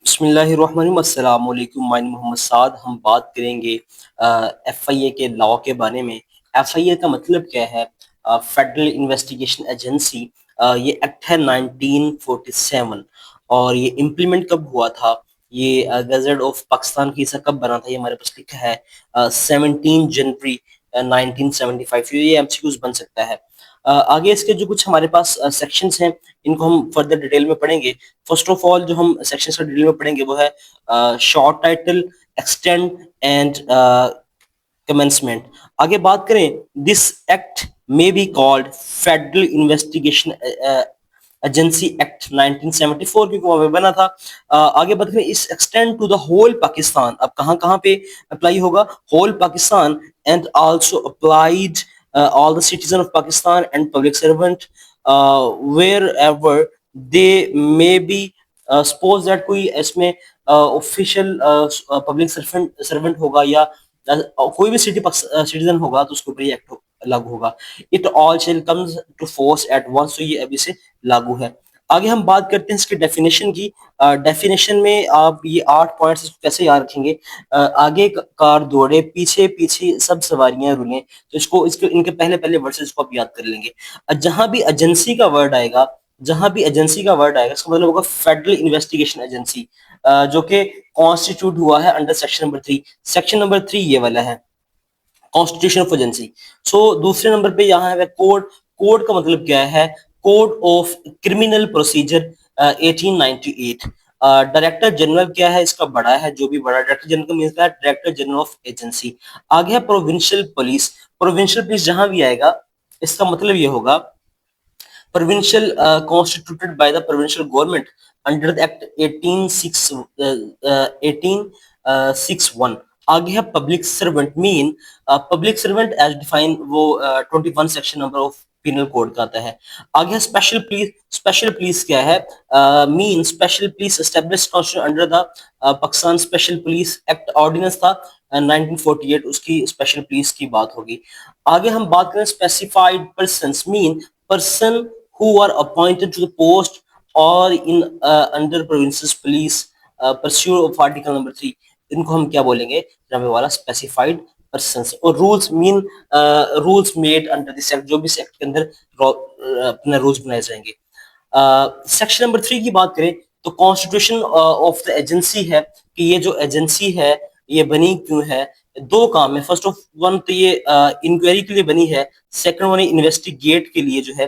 बिस्मिल्लाहिर्रहमानिर्रहीम। अस्सलाम वालेकुम। मैं मोहम्मद साद। हम बात करेंगे एफआईए के लॉ के बारे में। एफआईए का मतलब क्या है? Federal investigation agency. ये एक्ट है 1947 और ये इम्प्लीमेंट कब हुआ था? ये गजट ऑफ पाकिस्तान की हिस्सा कब बना था? ये हमारे पास लिखा है 17 जनवरी 1975। ये एमसीक्यूज बन सकता है। आगे इसके जो कुछ हमारे पास सेक्शंस हैं, इनको हम फर्दर डिटेल में पढ़ेंगे। फर्स्ट ऑफ ऑल जो हम सेक्शंस का डिटेल में पढ़ेंगे वो है short title, extend and commencement. आगे बात करें, this act may be called federal investigation agency act 1974, क्योंकि वहां पे बना था। आगे बात करें, इस extend to the whole Pakistan. अब कहाँ कहाँ पे अप्लाई होगा? Whole Pakistan and also applied all the citizen of Pakistan and public servant wherever they may be। suppose that कोई इसमें ऑफिशियल पब्लिक सर्वेंट होगा या कोई भी सिटीजन होगा तो उसके ऊपर ये एक्ट लागू होगा। It all shall comes to force at once. तो ये अभी से लागू है। आगे हम बात करते हैं इसकी डेफिनेशन की। डेफिनेशन में आप ये 8 पॉइंट्स कैसे याद रखेंगे? आगे कार दौड़े, पीछे पीछे सब सवारियां रुलें। तो इसको इसके इनके पहले पहले वर्ड इसको आप याद कर लेंगे। जहां भी एजेंसी का वर्ड आएगा, जहां भी एजेंसी का वर्ड आएगा, इसका मतलब होगा फेडरल इन्वेस्टिगेशन एजेंसी, जो कि कॉन्स्टिट्यूट हुआ है under section number 3। Section number 3 ये वाला है, कॉन्स्टिट्यूशन ऑफ एजेंसी। सो दूसरे नंबर पे यहाँ है कोड। कोड का मतलब क्या है? Code of criminal procedure 1898। Director general क्या है? इसका बड़ा है, जो भी बड़ा डायरेक्टर जनरल का मीन्स क्या है? Director general of agency. आगे है प्रोविंशियल पुलिस। प्रोविंशियल पुलिस जहां भी आएगा, इसका मतलब ये होगा provincial constituted by the provincial government under the act 1861। आगे है public servant. Mean public servant as define वो 21 section number of penal code का आता है। आगे है स्पेशल पुलिस। स्पेशल पुलिस क्या है? Mean special police establish under the Pakistan special police act ordinance था 1948, उसकी स्पेशल पुलिस की बात होगी। आगे हम बात करें specified persons. Mean person who are appointed to the post or in under provinces police pursuit of article number 3। इनको हम क्या बोलेंगे? जब वाला स्पेसिफाइड पर्सन्स। और rules mean rules made under this act, जो भी इस एक्ट के अंदर अपने रूल्स बनाए जाएंगे। सेक्शन नंबर 3 की बात करें तो कॉन्स्टिट्यूशन ऑफ द एजेंसी है कि ये जो एजेंसी है ये बनी क्यों है? दो काम है। फर्स्ट ऑफ वन तो ये इंक्वायरी के लिए बनी है। सेकंड वन इन्वेस्टिगेट के लिए जो है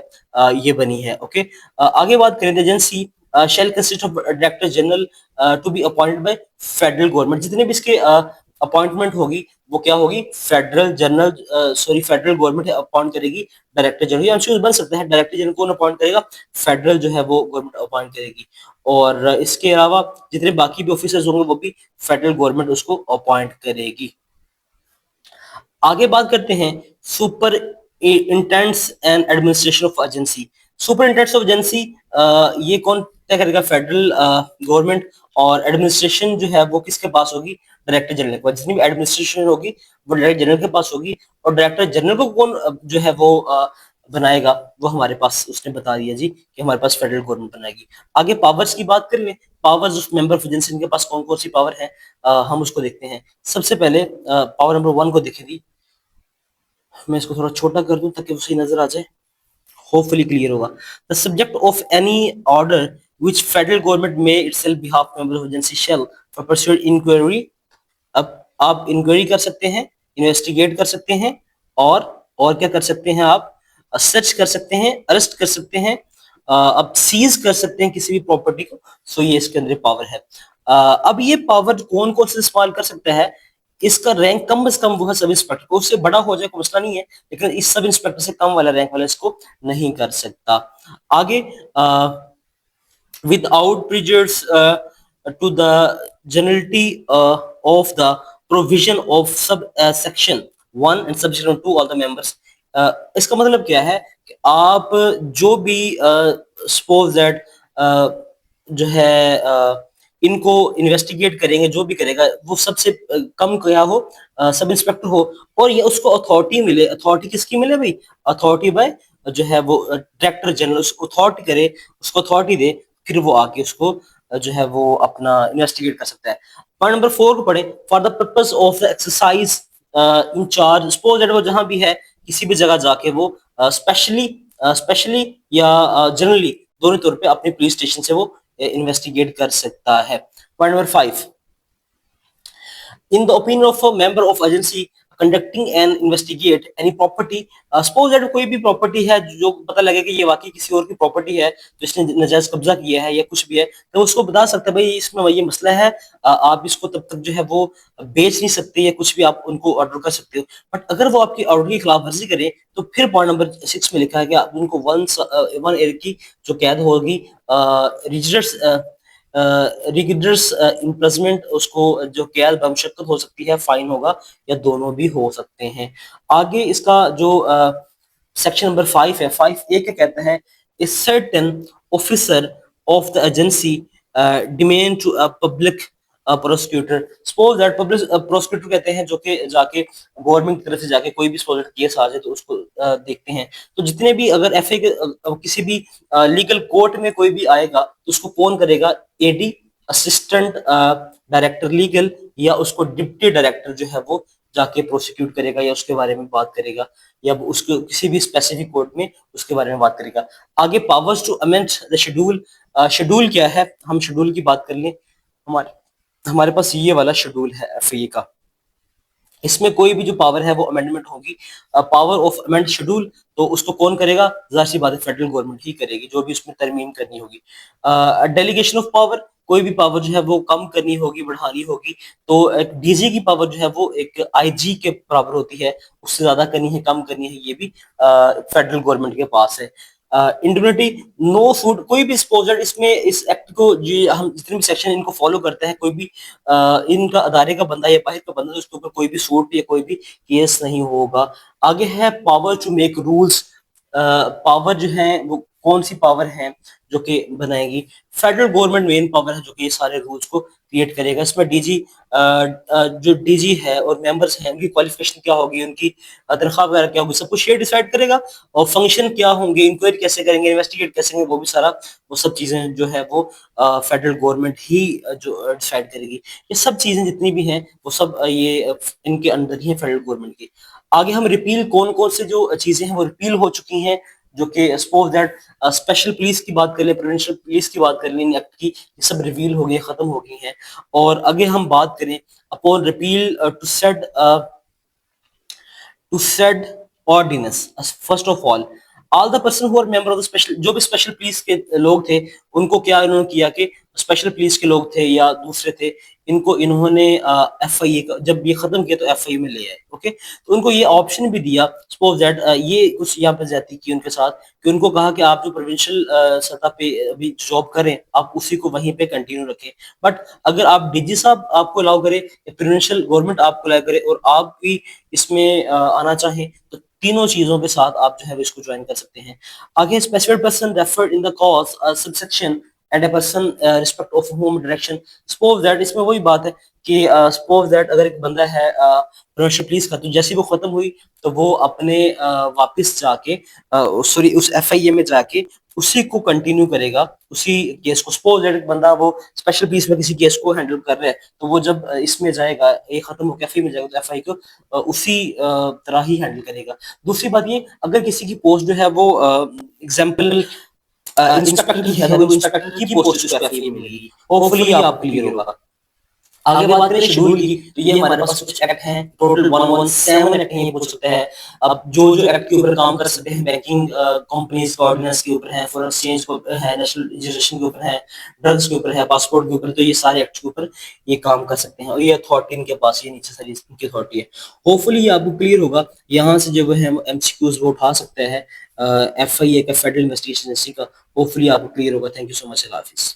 ये बनी है। ओके। आगे बात करें, agency shall consist of director general to be appointed by federal government. जितने भी इसके अपॉइंटमेंट होगी वो क्या होगी? Federal general sorry federal government appoint करेगी डायरेक्टर जनरल। आंसर बन सकता है डायरेक्टर जनरल कौन अपॉइंट करेगा? फेडरल जो है वो गवर्नमेंट अपॉइंट करेगी। और इसके अलावा जितने बाकी भी ऑफिसर्स होंगे वो भी फेडरल गवर्नमेंट उसको अपॉइंट करेगी। आगे बात करते हैं super intends and administration of agency. Super intends of agency ये कौन तय करेगा? Federal government. और एडमिनिस्ट्रेशन जो है वो किसके पास होगी? डायरेक्टर जनरल के पास। जितनी भी एडमिनिस्ट्रेशन होगी वो डायरेक्टर जनरल के पास होगी। और डायरेक्टर जनरल को कौन जो है वो बनाएगा? वो हमारे पास उसने बता दिया जी कि हमारे पास फेडरल गवर्नमेंट बनाएगी। आगे पावर्स की बात कर ले। Powers of member of agency, इनके पास कौन कौन सी पावर है हम उसको देखते हैं। सबसे पहले पावर नंबर 1 को देखेंगे। मैं इसको थोड़ा छोटा कर दूं ताकि उसे नजर आ जाए, होपफुली क्लियर होगा। The subject of any order which federal government may itself behalf member of agency shall for pursued inquiry. अब आप इंक्वायरी कर सकते हैं, इन्वेस्टिगेट कर सकते हैं, और क्या कर सकते हैं? आप सर्च कर सकते हैं, अरेस्ट कर सकते हैं, अब सीज कर सकते हैं किसी भी प्रॉपर्टी को। सो ये इसके अंदर पावर है। अब ये पावर कौन कौन से इस्तेमाल कर सकता है? इसका रैंक कम से कम वो है सब इंस्पेक्टर को। उससे बड़ा हो जाए कोई मसला नहीं है, लेकिन इस सब इंस्पेक्टर से कम वाला रैंक वाला इसको नहीं कर सकता। आगे without prejudice to the generality of the provision of sub section 1 and subsection 2 all the members। इसका मतलब क्या है कि आप जो भी सपोज दैट जो है इनको इन्वेस्टिगेट करेंगे, जो भी करेगा वो सबसे कम क्या हो? सब इंस्पेक्टर हो। और ये उसको अथॉरिटी मिले। अथॉरिटी किसकी मिले भाई? अथॉरिटी बाय जो है वो डायरेक्टर जनरल उसको अथॉरिटी करे, उसको अथॉरिटी दे, फिर वो आके उसको जो है वो अपना इन्वेस्टिगेट कर सकता है। पॉइंट नंबर 4 को पढ़ें। For the purpose of the exercise in charge, suppose that वो जहां भी है किसी भी जगह जाके वो स्पेशली या जनरली दोनों तौर पे अपने पुलिस स्टेशन से वो इन्वेस्टिगेट कर सकता है। Point number 5, in the opinion of a member of agency conducting and investigate any property, suppose that कोई भी प्रॉपर्टी है जो पता लगे कि ये वाकई किसी और की प्रॉपर्टी है जिसने नजायज कब्जा किया है या कुछ भी है, तो उसको बता सकता है भाई इसमें ये मसला है, आप इसको तब तक जो है वो बेच नहीं सकते या कुछ भी आप उनको ऑर्डर कर सकते हो। बट अगर वो आपकी ऑर्डर की खिलाफ वर्जी करें तो फिर पॉइंट नंबर 6 में लिखा है कि आप उनको 1 ईयर की जो कैद होगी, रिगिडर्स इम्प्रिजमेंट, उसको जो कैद बमशक्कत हो सकती है, फाइन होगा, या दोनों भी हो सकते हैं। आगे इसका जो सेक्शन नंबर 5 है, 5A क्या कहता है, a certain officer of the agency demand to a public prosecutor, suppose that public prosecutor कहते हैं जो कि जाके गवर्नमेंट की तरफ से जाके कोई भी सपोज केस आ जाए तो उसको देखते हैं। तो जितने भी अगर एफए के किसी भी लीगल कोर्ट में कोई भी आएगा तो उसको कौन करेगा, एडी, असिस्टेंट डायरेक्टर लीगल, या उसको डिप्टी डायरेक्टर जो है वो जाके प्रोसिक्यूट करेगा या उसके बारे में बात करेगा, या उसको किसी भी स्पेसिफिक कोर्ट में उसके बारे में बात करेगा। आगे powers to amend the schedule, schedule क्या है, हम शेड्यूल की बात कर लें। हमारे हमारे पास ये वाला शेड्यूल है एफए का, इसमें कोई भी जो पावर है वो अमेंडमेंट होगी, पावर ऑफ अमेंड शेड्यूल, तो उसको कौन करेगा, जाहिर सी बात है फेडरल गवर्नमेंट ही करेगी जो भी उसमें तरमीम करनी होगी। डेलीगेशन ऑफ पावर, कोई भी पावर जो है वो कम करनी होगी, बढ़ानी होगी, तो एक डीजी की पावर जो है वो एक आईजी के बराबर होती है, उससे ज्यादा करनी है, कम करनी है, ये भी फेडरल गवर्नमेंट के पास है। इंडिमिनिटी, नो सूट, कोई भी स्पोजर इसमें इस एक्ट को जी हम जितने भी सेक्शन इनको फॉलो करते हैं, कोई भी इनका अदारे का बंदा या बाहर का बंदा उसके ऊपर कोई भी सूट या कोई भी केस नहीं होगा। आगे है power to make rules, power जो है वो कौन सी पावर है जो कि बनाएगी, फेडरल गवर्नमेंट मेन पावर है जो कि ये सारे रूल्स को क्रिएट करेगा। इसमें डीजी जो डीजी है और मेंबर्स हैं उनकी क्वालिफिकेशन क्या होगी, उनकी तनख्वाह वगैरह क्या होगी, सब कुछ ये डिसाइड करेगा। और फंक्शन क्या होंगे, इंक्वायरी कैसे करेंगे, इन्वेस्टिगेट कैसे करेंगे, वो भी सारा वो सब चीजें जो है वो फेडरल गवर्नमेंट ही जो डिसाइड करेगी। ये सब चीजें जितनी भी हैं वो सब ये इनके अंदर ही है फेडरल गवर्नमेंट के। आगे हम रिपील, कौन कौन से जो चीजें हैं वो रिपील हो चुकी हैं, जो कि सपोज दैट स्पेशल पुलिस की बात कर ले, प्रोविंशियल पुलिस की बात कर ले, एक्ट की, ये सब रिवील हो गई, खत्म हो गई हैं। और आगे हम बात करें upon repeal to said ordinance, first of all the person who are member of the special, जो भी स्पेशल पुलिस के लोग थे उनको क्या इन्होंने किया कि स्पेशल पुलिस के लोग थे या दूसरे थे, इनको इन्होंने एफआईए का जब ये खत्म किया तो एफआईए में ले आए। ओके, तो उनको ये ऑप्शन भी दिया, सपोज दैट ये कुछ यहाँ पे ज्यादती की उनके साथ कि उनको कहा कि आप जो प्रोविंशियल सतह पे अभी जॉब करें आप उसी को वहीं पे कंटिन्यू रखें, बट अगर आप डीजी साहब आपको अलाउ करे या प्रोविंशियल गवर्नमेंट आपको अलाउ करे और आप भी इसमें आना चाहें तो तीनों चीजों के साथ आप जो है इसको ज्वाइन कर सकते हैं। आगे specified person referred in the cause subsection and a person respect of home direction, suppose that इसमें वही बात है कि सपोज दैट अगर एक बंदा है प्रोविंशियल पुलिस का, तो जैसे वो खत्म हुई तो वो अपने वापस जाके सॉरी उस एफआईए में जाके उसी को कंटिन्यू करेगा, उसी केस को। सपोज दैट एक बंदा वो स्पेशल पुलिस में किसी केस को हैंडल कर रहा है तो वो जब इसमें जाएगा, ये खत्म होकर एफआई में जाएगा तो एफआई को उसी तरह ही हैंडल करेगा। दूसरी बात ये, अगर किसी की पोस्ट जो है वो एग्जाम्पल इंस्पेक्टर की है तो वो इंस्पेक्टर की पोस्ट उसको एफआई मिलेगी। होपफुली आप क्लियर होगा। आगे बात करें शेड्यूल की, तो ये हमारे पास कुछ एक्ट हैं, टोटल 117 एक्ट हैं, ये बोल सकते हैं। अब जो जो एक्ट के ऊपर काम कर सकते हैं, बैंकिंग कंपनीज ऑर्डिनेंस के ऊपर है, फॉरेन एक्सचेंज को है, नेशनल रजिस्ट्रेशन के ऊपर है, ड्रग्स के ऊपर है, पासपोर्ट के ऊपर, तो ये सारे एक्ट के ऊपर ये काम कर सकते हैं और ये अथॉरिटी इनके पास, ये नीचे सारी इनकी अथॉरिटी है। होपफुली ये आपको क्लियर होगा। यहाँ से जो है एमसीक्यूज वो उठा सकते हैं एफआईए का, फेडरल इन्वेस्टिगेशन एजेंसी का। होपफुली आपको क्लियर होगा। Thank you so much, Allah Hafiz.